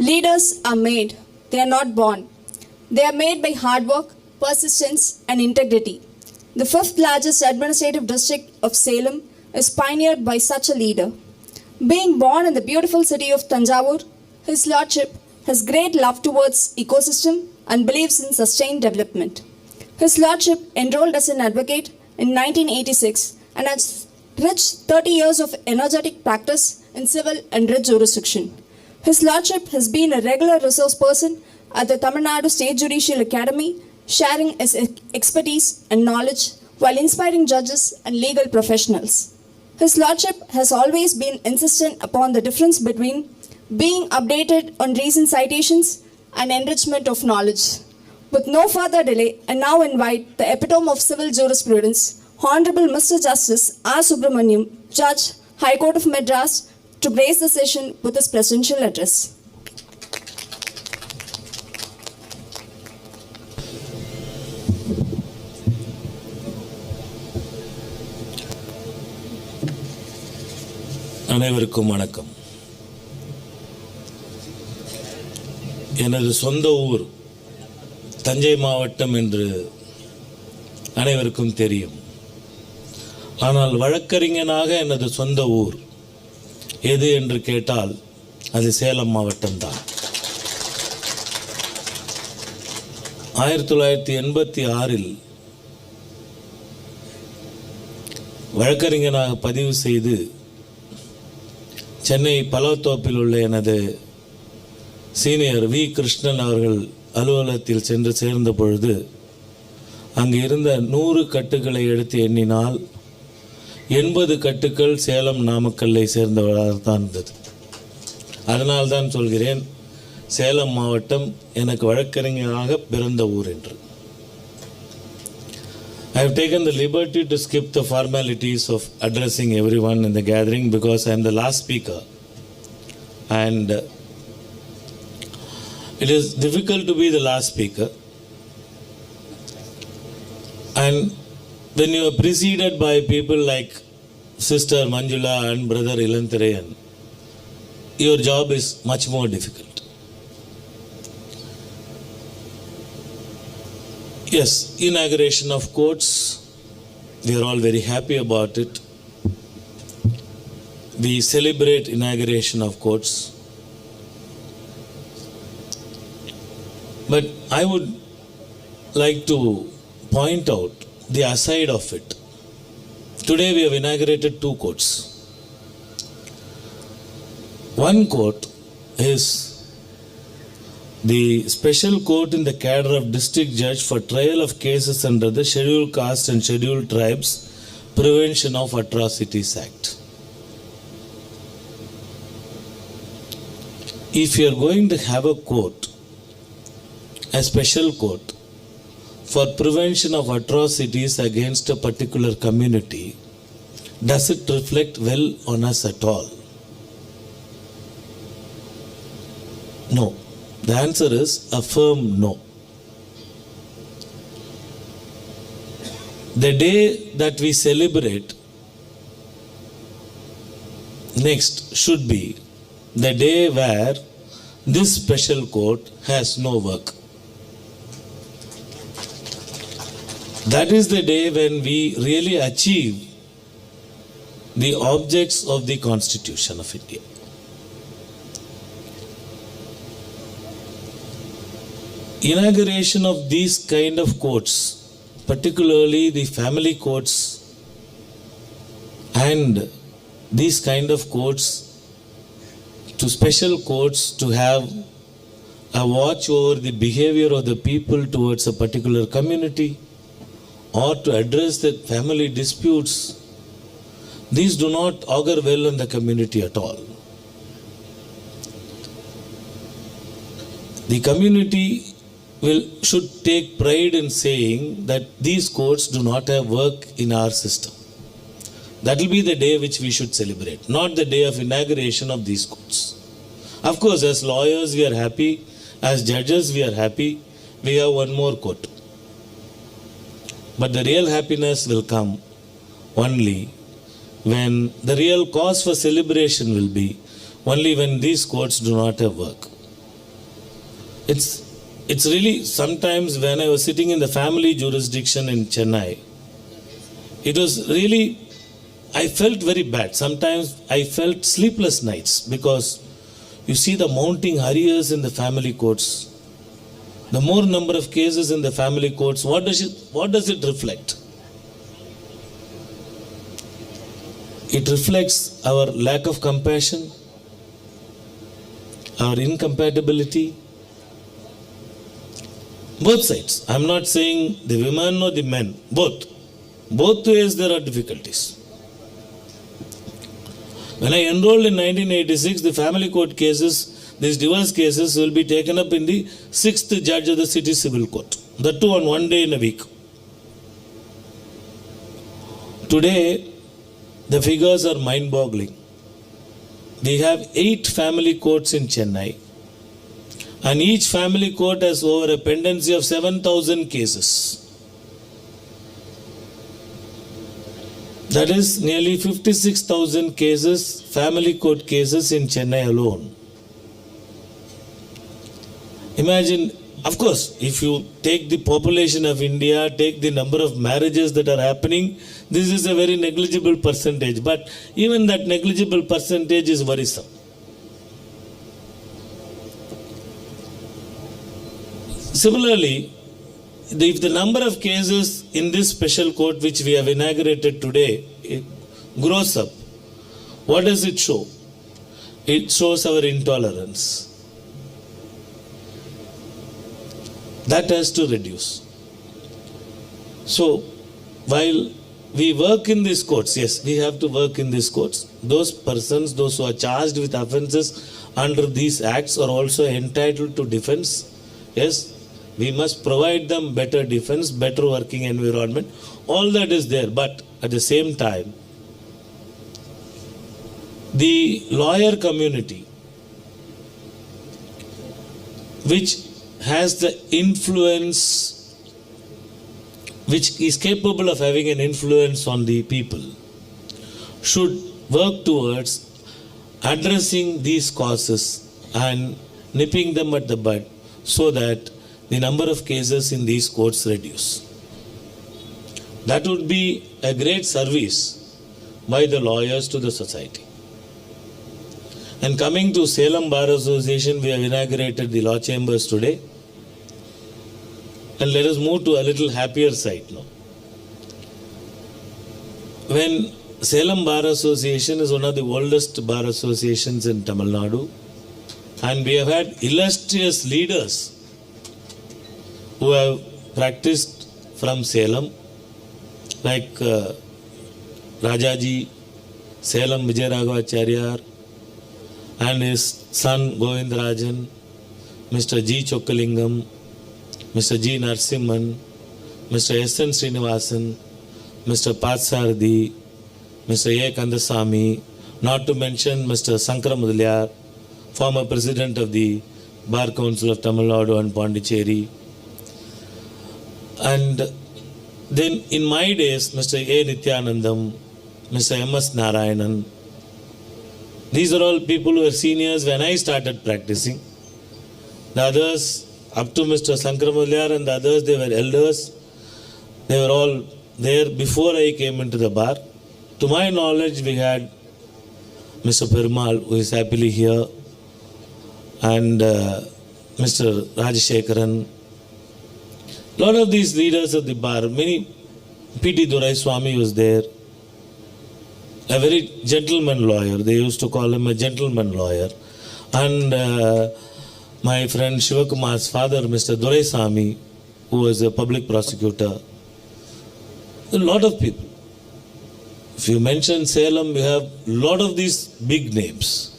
Leaders are made, they are not born. They are made by hard work, persistence, and integrity. The fifth largest administrative district of Salem is pioneered by such a leader. Being born in the beautiful city of Tanjavur, His Lordship has great love towards ecosystem and believes in sustained development. His Lordship enrolled as an advocate in 1986 and has rich 30 years of energetic practice in civil and writ jurisdiction. His Lordship has been a regular resource person at the Tamil Nadu State Judicial Academy, sharing his expertise and knowledge while inspiring judges and legal professionals. His Lordship has always been insistent upon the difference between being updated on recent citations and enrichment of knowledge. With no further delay, I now invite the epitome of civil jurisprudence, Hon'ble Mr. Justice R.Subramanian, Judge, High Court of Madras, to grace the session with his presidential address. அனைவருக்கும் வணக்கம். எனது சொந்த ஊர் தஞ்சை மாவட்டம் என்று அனைவருக்கும் தெரியும். ஆனால் வழக்கறிஞனாக எனது சொந்த ஊர் எது என்று கேட்டால் அது சேலம் மாவட்டம்தான். 1986 வழக்கறிஞனாக பதிவு செய்து சென்னை பலவத்தோப்பில் உள்ள எனது சீனியர் வி கிருஷ்ணன் அவர்கள் அலுவலகத்தில் சென்று சேர்ந்த பொழுது அங்கு இருந்த 100 கட்டுகளை எடுத்து எண்ணினால் 80 கட்டுக்கள் சேலம் நாமக்கல்லை சேர்ந்தவராக தான் இருந்தது. அதனால்தான் சொல்கிறேன் சேலம் மாவட்டம் எனக்கு வழக்கறிஞராக பிறந்த ஊர் என்று. I have taken the liberty to skip the formalities of addressing everyone in the gathering because I am the last speaker, and it is difficult to be the last speaker, and when you are preceded by people like Sister Manjula and Brother Ilantirayan, your job is much more difficult. Yes, inauguration of courts, we are all very happy about it. We celebrate inauguration of courts. But I would like to point out the aside of it. Today we have inaugurated 2 courts. One court is the special court in the cadre of district judge for trial of cases under the Scheduled Caste and Scheduled Tribes Prevention of Atrocities Act. If you are going to have a court, a special court for prevention of atrocities against a particular community, does it reflect well on us at all? No. The answer is a firm no. The day that we celebrate next should be the day where this special court has no work. That is the day when we really achieve the objects of the Constitution of India. Inauguration of these kind of courts, particularly the family courts and these kind of courts, to special courts to have a watch over the behavior of the people towards a particular community or to address the family disputes, these do not augur well in the community at all. The community should take pride in saying that these courts do not have work in our system. That will be the day which we should celebrate, not the day of inauguration of these courts. Of course, as lawyers we are happy, as judges we are happy, we have one more court. But the real happiness will come only when the real cause for celebration will be only when these courts do not have work. It's really, sometimes when I was sitting in the family jurisdiction in Chennai, it was really, I felt very bad. Sometimes I felt sleepless nights because you see the mounting arrears in the family courts. The more number of cases in the family courts, what does it reflect? It reflects our lack of compassion, our incompatibility. Both sides. I'm not saying the women or the men, both. Both ways there are difficulties. When I enrolled in 1986, the family court cases, these divorce cases will be taken up in the 6th judge of the city civil court. That too on one day in a week. Today, the figures are mind-boggling. We have 8 family courts in Chennai, and each family court has over a pendency of 7,000 cases. That is nearly 56,000 cases, family court cases in Chennai alone. Imagine, of course, if you take the population of India, take the number of marriages that are happening, this is a very negligible percentage. But even that negligible percentage is worrisome. Similarly, if the number of cases in this special court which we have inaugurated today grows up, what does it show? It shows our intolerance. That has to reduce. So, while we work in these courts, yes, we have to work in these courts. Those persons, those who are charged with offences under these acts are also entitled to defense. Yes, we must provide them better defense, better working environment. All that is there. But at the same time, the lawyer community, which has the influence, which is capable of having an influence on the people, should work towards addressing these causes and nipping them at the bud so that the number of cases in these courts reduce. That would be a great service by the lawyers to the society. And coming to Salem Bar Association, we have inaugurated the law chambers today. And let us move to a little happier side now. When Salem Bar Association is one of the oldest bar associations in Tamil Nadu, and we have had illustrious leaders who have practiced from Salem, like Rajaji, Salem Vijayaraghavacharya, and his son Govindarajan, Mr. G. Chokkalingam, Mr. G. Narsimhan, Mr. S. N. Srinivasan, Mr. Patsardi, Mr. A. Kandasamy, not to mention Mr. Sankara Mudaliar, former president of the Bar Council of Tamil Nadu and Pondicherry. And then in my days, Mr. A. Nityanandam, Mr. M. S. Narayanan, these are all people who were seniors when I started practicing. The others, up to Mr. Sankara Mudaliar and the others, they were elders. They were all there before I came into the bar. To my knowledge, we had Mr. Perumal, who is happily here, and Mr. Rajashekaran. A lot of these leaders of the bar, many, P.T. Durai Swami was there, a very gentleman lawyer. They used to call him a gentleman lawyer. And my friend Shivakumar's father, Mr. Durai Swami, who was a public prosecutor. A lot of people. If you mention Salem, you have a lot of these big names.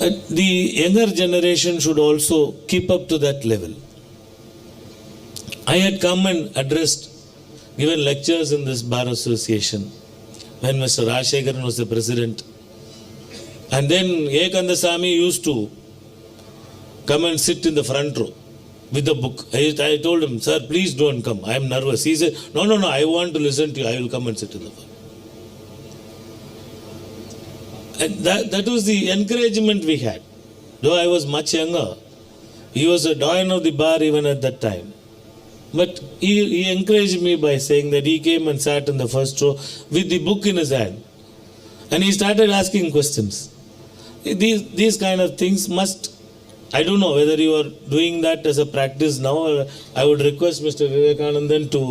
And the younger generation should also keep up to that level. I had come and given lectures in this bar association when Mr. Rajashekaran was the president. And then A. Kandasamy used to come and sit in the front row with the book. I told him, sir, please don't come. I am nervous. He said, no, I want to listen to you. I will come and sit in the front. And that was the encouragement we had. though I was much younger. He was a doyen of the bar even at that time. But he encouraged me by saying that he came and sat in the first row with the book in his hand. And he started asking questions. These kind of things must, I don't know whether you are doing that as a practice now, or I would request Mr. Vivekanandan to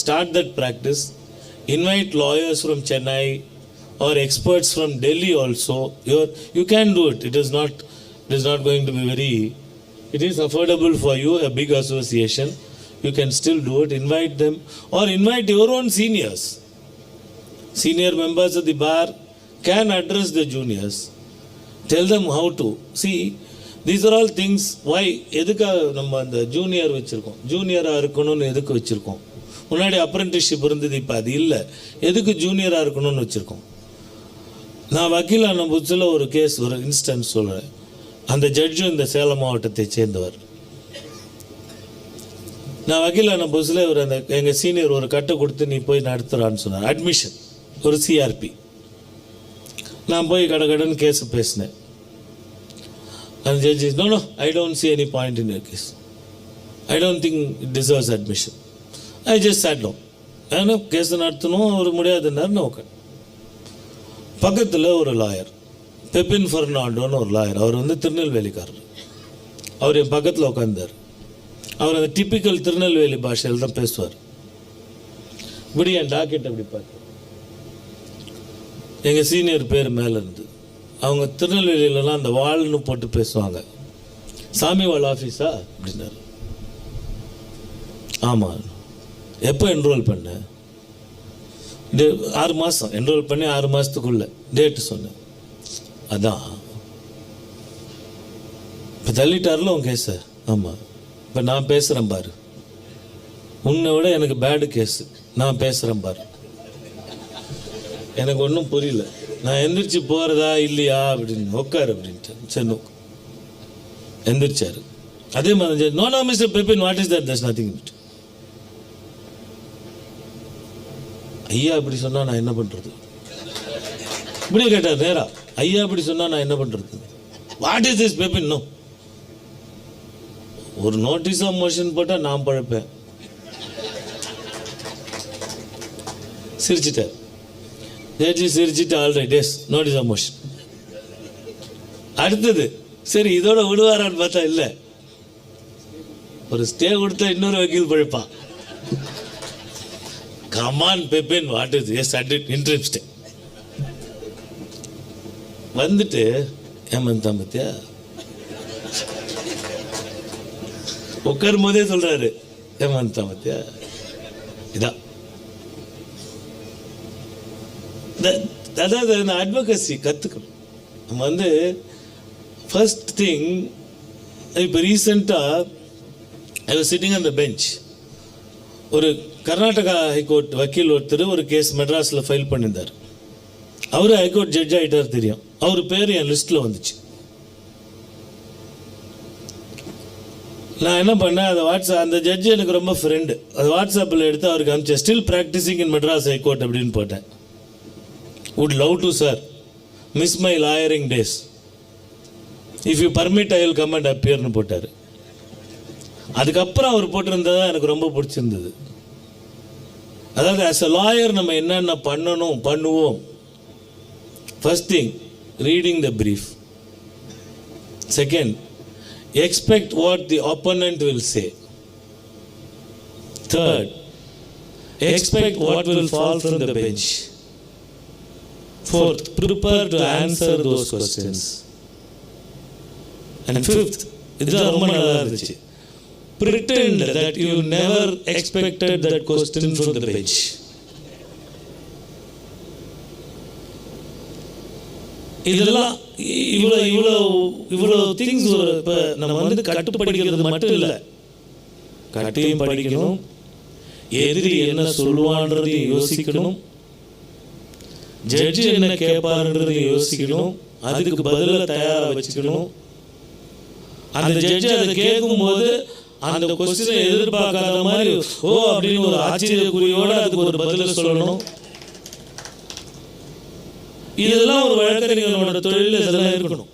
start that practice. Invite lawyers from Chennai or experts from Delhi also. You can do it. It is not going to be very, it is affordable for you, a big association. You can still do it. Invite them or invite your own seniors. Senior members of the bar can address the juniors. Tell them how to. See, these are all things why எதுக்காக நம்ம அந்த junior வச்சுருக்கோம், ஜூனியராக இருக்கணும்னு எதுக்கு வச்சுருக்கோம். முன்னாடி apprenticeship இருந்தது, இப்போ அது இல்லை. எதுக்கு ஜூனியராக இருக்கணும்னு வச்சுருக்கோம். நான் வக்கீலான புதுசில் ஒரு கேஸ், ஒரு இன்ஸ்டன்ஸ் சொல்கிறேன். அந்த ஜட்ஜும் இந்த சேலம் மாவட்டத்தை சேர்ந்தவர். நான் வக்கீலான புதுசில் ஒரு அந்த எங்கள் சீனியர் ஒரு கட்டை கொடுத்து நீ போய் நடத்துகிறான்னு சொன்னார். அட்மிஷன் ஒரு சிஆர்பி. நான் போய் கடன்னு கேஸை பேசினேன். அந்த ஜட்ஜி, no I don't see any point in your case. I don't think it deserves admission. I just sat down. ஏன்னா கேஸை நடத்தணும், அவர் முடியாதுன்னாரு. நான் உட்காந்து பக்கத்தில் ஒரு லாயர், பெப்பின் ஃபெர்னாண்டோன்னு ஒரு லாயர். அவர் வந்து திருநெல்வேலிக்காரர். அவர் என் பக்கத்தில் உட்காந்தார். அவர் அந்த டிப்பிக்கல் திருநெல்வேலி பாஷையில் தான் பேசுவார். இப்படி என் டாக்கெட் அப்படி பார்த்து எங்கள் சீனியர் பேர் மேலே இருந்து, அவங்க திருநெல்வேலியிலலாம் அந்த வாள்னு போட்டு பேசுவாங்க. சாமி வாழ் ஆஃபீஸா அப்படின்னாரு. ஆமாம். எப்போ என்ரோல் பண்ண? 6 மாதம் என்ரோல் பண்ணி 6 மாதத்துக்குள்ளே டேட்டு சொன்னேன். அதான் இப்போ தள்ளிட்டார்ல உன் கேஸை. ஆமாம். இப்போ நான் பேசுகிறேன் பாரு, உன்னை விட எனக்கு பேடு கேஸு, நான் பேசுகிறேன் பாரு. எனக்கு ஒன்றும் புரியல. நான் எந்திரிச்சு போகிறதா இல்லையா அப்படின்னு. உட்காரு அப்படின்ட்டு. சரி எந்திரிச்சார். அதே மாதிரி no mister Pepin, what is that? That's nothing. ஐயா அப்படி சொன்னால் நான் என்ன பண்ணுறது? இப்படியே கேட்டார் நேரா. ஐயா அப்படி சொன்னால் நான் என்ன பண்ணுறது? What is this Pepin? No. ஒரு நோட்டீஸ் ஆஃப் மோஷன் போட்டால் நான் பழப்பேன். சிரிச்சிட்டார். ஜட்ஜி சிரிச்சிட்டு alright, yes notice of motion. அடுத்தது சரி இதோட விடுவாரான்னு பார்த்தா இல்லை. ஒரு ஸ்டே கொடுத்தா இன்னொரு வக்கீல் பழைப்பான். Come on Pepin, what is? Yes at it, interim stay. வந்துட்டு ஏமாந்தான் பத்தியா, உட்காரும் போதே சொல்றாரு ஏமாந்தான் பத்தியா. இதான் அதாவது அந்த அட்வொகசி கற்றுக்கணும். நம்ம வந்து ஃபர்ஸ்ட் திங், இப்போ ரீசெண்டாக I was sitting on the bench. ஒரு கர்நாடகா ஹைகோர்ட் வக்கீல் ஒருத்தர் ஒரு கேஸ் மெட்ராஸில் ஃபைல் பண்ணியிருந்தார். அவர் ஹைகோர்ட் ஜட்ஜ் ஆகிட்டார் தெரியும். அவர் பேர் என் லிஸ்ட்டில் வந்துச்சு. நான் என்ன பண்ணேன், அதை அந்த ஜட்ஜு எனக்கு ரொம்ப ஃப்ரெண்டு. அது வாட்ஸ்அப்பில் எடுத்து அவருக்கு அனுப்பிச்சேன். ஸ்டில் ப்ராக்டிசிங் இன் மெட்ராஸ் ஹைகோர்ட் அப்படின்னு போட்டேன். would love to sir, miss my lawyering days. If you permit I will come and appear னு போட்டார். அதுக்கப்புறம் அவர் போட்டிருந்தது எனக்கு ரொம்ப பிடிச்சிருந்தது. அதாவது as a lawyer நம்ம என்னென்ன பண்ணுவோம். First thing, reading the brief. Second, expect what the opponent will say. Third, expect what will fall from the bench. Fourth, prepare to answer those questions. And fifth, இதுதான் ரொம்ப நல்லா இருந்துச்சு. Pretend that you never expected that question from the bench. இதெல்லாம் இவ்வளோ things. இப்போ நம்ம வந்து கட்டு படிக்கிறது மட்டும் இல்லை, கட்டையும் படிக்கணும், எதிரி என்ன சொல்லுவான்றதையும் யோசிக்கணும், ஜட்ஜி என்ன கேட்பாருன்றதையும் யோசிக்கணும், அதுக்கு பதிலாக தயாராக வச்சுக்கணும். அந்த ஜட்ஜி அதை கேட்கும்போது அந்த கொஸ்டினை எதிர்பார்க்காத மாதிரி ஓ அப்படின்னு ஒரு ஆச்சரியக்குறியோடு அதுக்கு ஒரு பதிலை சொல்லணும். இதெல்லாம் ஒரு வழக்கறிஞர்களோட தொழில் இதெல்லாம் இருக்கணும்.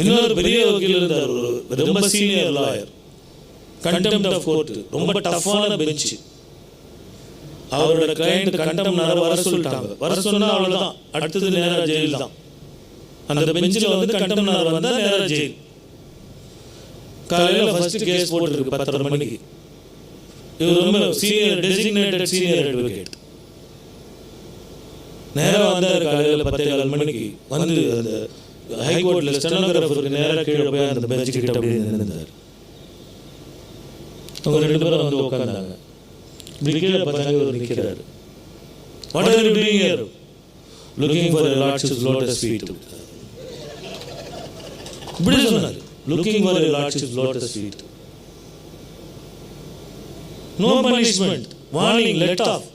இன்னொரு பெரிய வக்கீல் இருந்தார், ரொம்ப senior lawyer, contempt of court, ரொம்ப டஃப்பான பெஞ்ச். அவரோட கிளைண்ட் கண்டெம்னால வர சொல்லிட்டாங்க. வர சொன்னா அவ்வளோதான், அடுத்தது நேராக ஜெயில் தான். அந்த பெஞ்சில் வந்து கண்டெம்னார் வந்தால் நேராக ஜெயில். காலையில் ஃபர்ஸ்ட் கேஸ் போட்டுருக்கு 10:30 மணிக்கு. இவர் ரொம்ப சீனியர், டெசிக்னேட்டட் சீனியர் அட்வொகேட். நேராக வந்தார் காலையில் 10:15 மணிக்கு. வந்து அந்த ஹைகோர்ட்டில் ஸ்டெனோகிராஃபருக்கு நேராக கீழே போய் அந்த பெஞ்சு கிட்ட அப்படியே நின்றுந்தார். அவங்க 2 பேரும் வந்து உட்காந்தாங்க. இப்படி கீழே பார்த்தாங்க, இவர் நிற்கிறாரு. What are you doing here? Looking for your lordship's lotus feet. இப்படி சொன்னார், looking for your lordship's lotus feet. No punishment, warning, let off.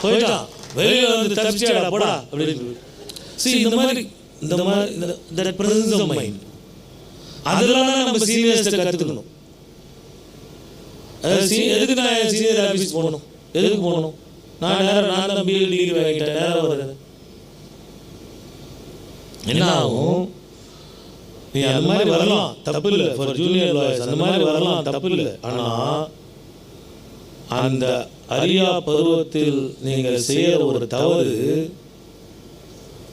போயிட்டா வெளியே வந்து தப்பிச்சாடா போடா அப்படின்னு. See, இந்த மாதிரி that presence of mind, அதெல்லாம் நம்ம சீனியர்ஸ்ட்டை கற்றுக்கணும். எதுக்கு நான் சீனியர் ஆஃபீஸ் போகணும்? எதுக்கு போகணும்? நான் தான் பிஏ டிகிரி வாங்கிட்டேன், நேரம் வருது. என்ன ஆகும்? நீ அந்த மாதிரி வரலாம், தப்பு இல்லை. ஃபார் ஜூனியர் லாயர்ஸ் அந்த மாதிரி வரலாம், தப்பு இல்லை. ஆனால் அந்த அரியா பருவத்தில் நீங்கள் செய்கிற ஒரு தவறு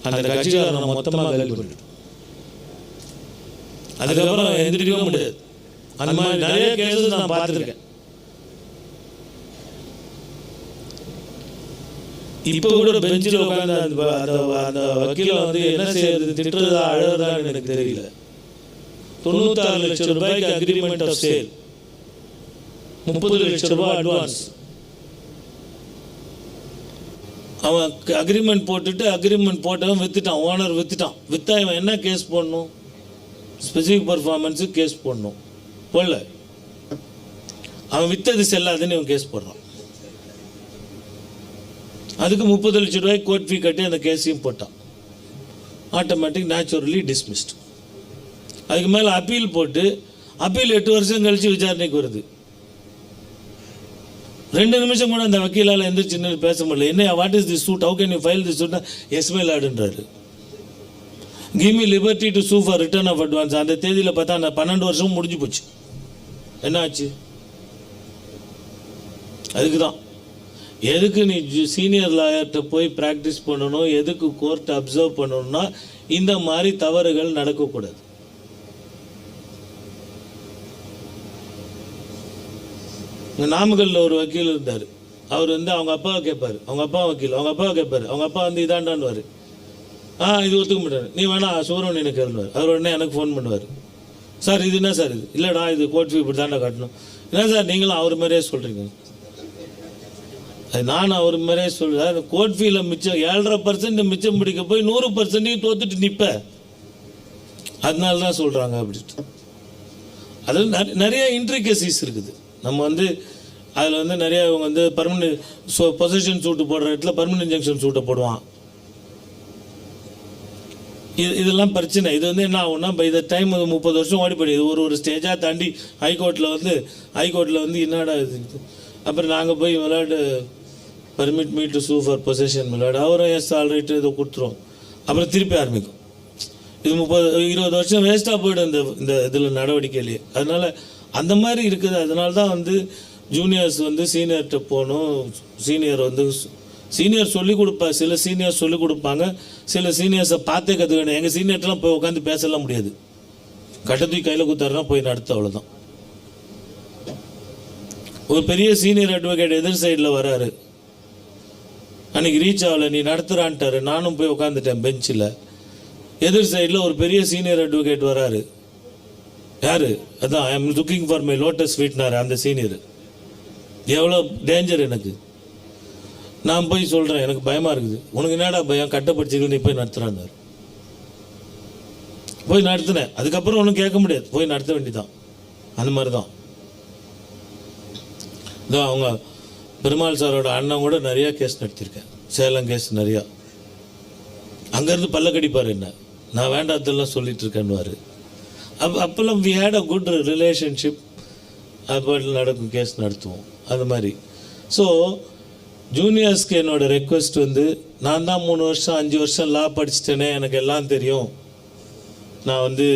அந்த கட்சிக்காரனை மொத்தமாக கல்வி பண்ணிட்டு அதுக்கப்புறம் எந்திரிக்கவே முடியாது. அந்த மாதிரி நிறைய கேஸஸ் நான் பார்த்துருக்கேன். இப்போ கூட பெஞ்சில் உட்காந்து அந்த வக்கீல வந்து என்ன செய்யறது, திட்டுறதா அழுறதான்னு எனக்கு தெரியல. 96 லட்சம் ரூபாய்க்கு அக்ரிமெண்ட் ஆஃப் சேல், 30 லட்சம் ரூபாய் அட்வான்ஸ். அவன் அக்ரிமெண்ட் போட்டுட்டு அக்ரிமெண்ட் போட்டவன் வித்துட்டான், ஓனர் வித்துட்டான். வித்தா இவன் என்ன கேஸ் போடணும்? ஸ்பெசிஃபிக் பர்ஃபார்மன்ஸுக்கு கேஸ் போடணும். போடல, அவன் வித்தது செல்லாதுன்னு இவன் கேஸ் போடுறான். அதுக்கு 30 லட்சம் ரூபாய் கோர்ட் ஃபீ கட்டி அந்த கேஸையும் போட்டான். Automatic naturally dismissed. அதுக்கு மேலே அப்பீல் போட்டு அப்பீல் 8 வருஷம் கழித்து விசாரணைக்கு வருது. 2 நிமிஷம் கூட அந்த வக்கீலால் எந்திரிச்சு பேச முடியல. என்ன, what is this suit, how can you file this சூட்னா எஸ் மை லார்டுன்றாரு. Give me liberty to sue for return of advance. அந்த தேதியில் பார்த்தா அந்த 12 வருஷமும் முடிஞ்சு போச்சு. என்ன ஆச்சு? அதுக்கு தான் எதுக்கு நீ சீனியர் லாயர்கிட்ட போய் ப்ராக்டிஸ் பண்ணணும், எதுக்கு கோர்ட்டை அப்சர்வ் பண்ணணும்னா இந்த மாதிரி தவறுகள் நடக்கக்கூடாது. நாமக்கல்லில் ஒரு வக்கீல் இருந்தார். அவர் வந்து அவங்க அப்பாவை கேட்பார், அவங்க அப்பா வக்கீல், அவங்க அப்பாவை கேட்பார். அவங்க அப்பா வந்து இதாண்டான்னுவார். இது ஒத்துக்க மாட்டார். நீ வேணா சுப்ரமணியனை கேளுவார். அவர் உடனே எனக்கு ஃபோன் பண்ணுவார். சார் இது என்ன சார் இது? இல்லைடா இது கோர்ட் ஃபீ இப்படி தாண்டா கட்டணும். என்ன சார் நீங்களும் அவர் மாதிரியே சொல்கிறீங்க? அது நான் அவர் மாதிரியே சொல்கிறேன். அந்த கோர்ட் ஃபீல மிச்சம் 7.5% மிச்சம் பிடிக்க போய் 100% தோத்துட்டு நிற்பேன். அதனால தான் சொல்கிறாங்க அப்படின்ட்டு. அதில் நிறைய இன்ட்ரிகசிஸ் இருக்குது. நம்ம வந்து அதில் வந்து நிறைய இவங்க வந்து பர்மனெண்ட் பொசிஷன் சூட்டு போடுற இடத்துல பர்மனெண்ட் இன்ஜெக்ஷன் சூட்டை போடுவான். இதெல்லாம் பிரச்சனை. இது வந்து என்ன ஆகும்னா பை த டைம் 30 வருஷம் ஓடி போயிடுது. ஒரு ஸ்டேஜாக தாண்டி ஹைகோர்ட்டில் வந்து என்னடா இது. அப்புறம் நாங்கள் போய் விளையாடு permit me to sue for position விளையாடு. அவரும் எஸ் ஆல்ரைட்டு இதை கொடுத்துரும். அப்புறம் திருப்பி ஆரம்பிக்கும். இது 30-20 வருஷம் வேஸ்ட்டாக போய்டும் இந்த இதில் நடவடிக்கையிலேயே. அதனால் அந்த மாதிரி இருக்குது. அதனால தான் வந்து ஜூனியர்ஸ் வந்து சீனியர்கிட்ட போகணும். சீனியர் சொல்லிக் கொடுப்பாங்க. சில சீனியர்ஸ் சொல்லிக் கொடுப்பாங்க, சில சீனியர்ஸை பார்த்தே கற்றுக்கணும். எங்கள் சீனியர்ட்டெலாம் போய் உட்காந்து பேசலாம் முடியாது. கட்டத்துக்கு கையில் குத்தாருன்னா போய் நடத்த, அவ்வளோதான். ஒரு பெரிய சீனியர் அட்வொகேட் எதிர் சைடில் வராரு. அன்றைக்கி ரீச் ஆகலை, நீ நடத்துகிறான்ட்டாரு. நானும் போய் உட்காந்துட்டேன் பெஞ்சில். எதிர் சைடில் ஒரு பெரிய சீனியர் அட்வொகேட் வராரு. யார்? அதான் I am looking for my lotus ஃபீட்னாரு அந்த சீனியர். எவ்வளோ டேஞ்சர் எனக்கு. நான் போய் சொல்கிறேன், எனக்கு பயமாக இருக்குது. உனக்கு என்னடா பயம், கட்டப்படிச்சுக்கல, நீ போய் நடத்துகிறான்னாரு. போய் நடத்தினேன். அதுக்கப்புறம் ஒன்றும் கேட்க முடியாது, போய் நடத்த வேண்டிதான். அந்த மாதிரி தான். இதான் அவங்க பெருமாள் சாரோட அண்ணன் கூட நிறையா கேஸ் நடத்தியிருக்கேன். சேலம் கேஸ் நிறையா. அங்கேருந்து பல்லக்கடிப்பார் என்ன, நான் வேண்டாத்தெல்லாம் சொல்லிட்டு இருக்கேன்னுவார். அப்போல்லாம் we had a good relationship. அப்போ நடக்கும் கேஸ் நடத்துவோம் அது மாதிரி. ஸோ ஜூனியர்ஸ்க்கு என்னோடய ரெக்வெஸ்ட் வந்து, நான் தான் 3 வருஷம் 5 வருஷம் லா படிச்சுட்டேனே, எனக்கு எல்லாம் தெரியும், நான் வந்து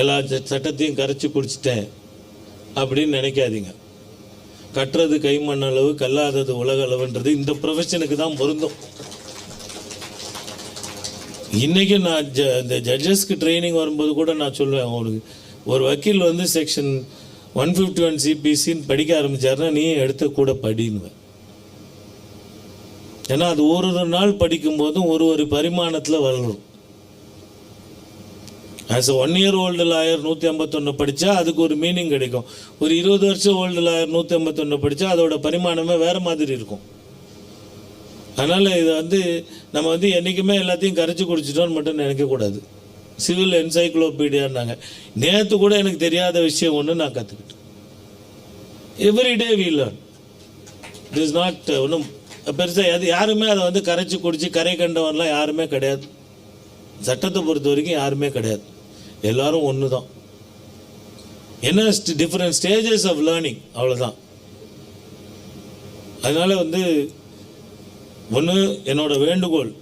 எல்லா சட்டத்தையும் கரைச்சி குடிச்சிட்டேன் அப்படின்னு நினைக்காதீங்க. கட்டுறது கைமண் அளவு, கல்லாதது உலக அளவுன்றது இந்த ப்ரொஃபஷனுக்கு தான் பொருந்தும். இன்றைக்கி நான் இந்த ஜட்ஜஸ்க்கு ட்ரைனிங் வரும்போது கூட நான் சொல்லுவேன், ஒரு வக்கீல் வந்து செக்ஷன் 151 சிபிசின்னு படிக்க ஆரம்பித்தாருன்னா நீ எடுத்த கூட படின்னுவேன். ஏன்னா அது ஒரு நாள் படிக்கும்போதும் ஒரு பரிமாணத்தில் வளரும். As a 1 year old lawyer 151 படித்தா அதுக்கு ஒரு மீனிங் கிடைக்கும். ஒரு 20 வருஷம் ஓல்டு லாயர் 151 படித்தா அதோட பரிமாணமே வேறு மாதிரி இருக்கும். அதனால் இதை வந்து நம்ம வந்து என்றைக்குமே எல்லாத்தையும் கரைச்சி குடிச்சிட்டோன்னு மட்டும் நினைக்கக்கூடாது. சிவில் என்சைக்ளோபீடியான்னாங்க. நேற்று கூட எனக்கு தெரியாத விஷயம் ஒன்று நான் கற்றுக்கிட்டேன். Everyday we learn. It is not ஒன்றும் பெருசாக யாருமே அதை வந்து கரைச்சி குடிச்சு கரை கண்டவன்லாம் யாருமே கிடையாது. சட்டத்தை பொறுத்த வரைக்கும் யாருமே கிடையாது. எல்லோரும் ஒன்று தான். என்ன டிஃப்ரெண்ட் ஸ்டேஜஸ் ஆஃப் லேர்னிங், அவ்வளோதான். அதனால் வந்து ஒன்று என்னோட வேண்டுகோள்,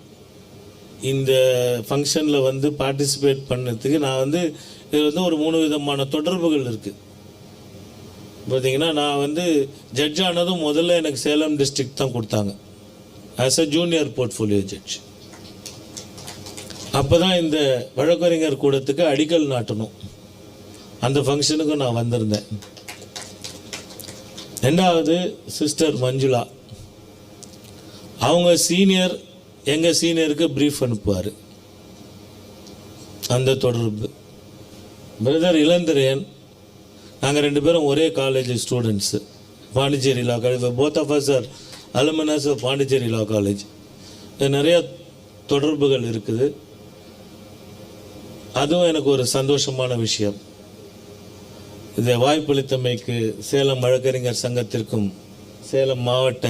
இந்த ஃபங்க்ஷனில் வந்து பார்ட்டிசிபேட் பண்ணதுக்கு நான் வந்து இது வந்து ஒரு 3 விதமான தொடர்புகள் இருக்குது. பார்த்தீங்கன்னா நான் வந்து ஜட்ஜ் ஆனதும் முதல்ல எனக்கு சேலம் டிஸ்ட்ரிக்ட் தான் கொடுத்தாங்க as a junior portfolio judge. அப்போ தான் இந்த வழக்கறிஞர் கூடத்துக்கு அடிக்கல் நாட்டணும். அந்த ஃபங்க்ஷனுக்கும் நான் வந்திருந்தேன். ரெண்டாவது சிஸ்டர் மஞ்சுளா, அவங்க சீனியர் எங்கள் சீனியருக்கு ப்ரீஃப் அனுப்புவார். அந்த தொடர்பு. பிரதர் இளந்திரையன், நாங்கள் 2 பேரும் ஒரே college students, Pondicherry law college. Both of us are alumnus of Pondicherry law college. நிறைய தொடர்புகள் இருக்குது. அதுவும் எனக்கு ஒரு சந்தோஷமான விஷயம். இதை வாய்ப்பளித்தமைக்கு சேலம் வழக்கறிஞர் சங்கத்திற்கும் சேலம் மாவட்ட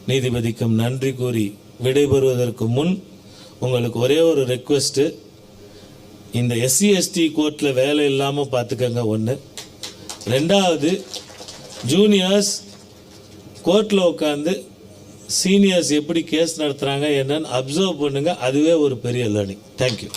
நீதிபதிக்கும் நன்றி கூறி விடைபெறுவதற்கு முன் உங்களுக்கு ஒரே ஒரு ரெக்வெஸ்ட்டு. இந்த SC/ST கோர்ட்டில் வேலை இல்லாமல் பார்த்துக்கங்க. 1. 2வது, ஜூனியர்ஸ் கோர்ட்டில் உட்காந்து சீனியர்ஸ் எப்படி கேஸ் நடத்துகிறாங்க என்னன்னு அப்சர்வ் பண்ணுங்கள். அதுவே ஒரு பெரிய லேர்னிங். தேங்க்யூ.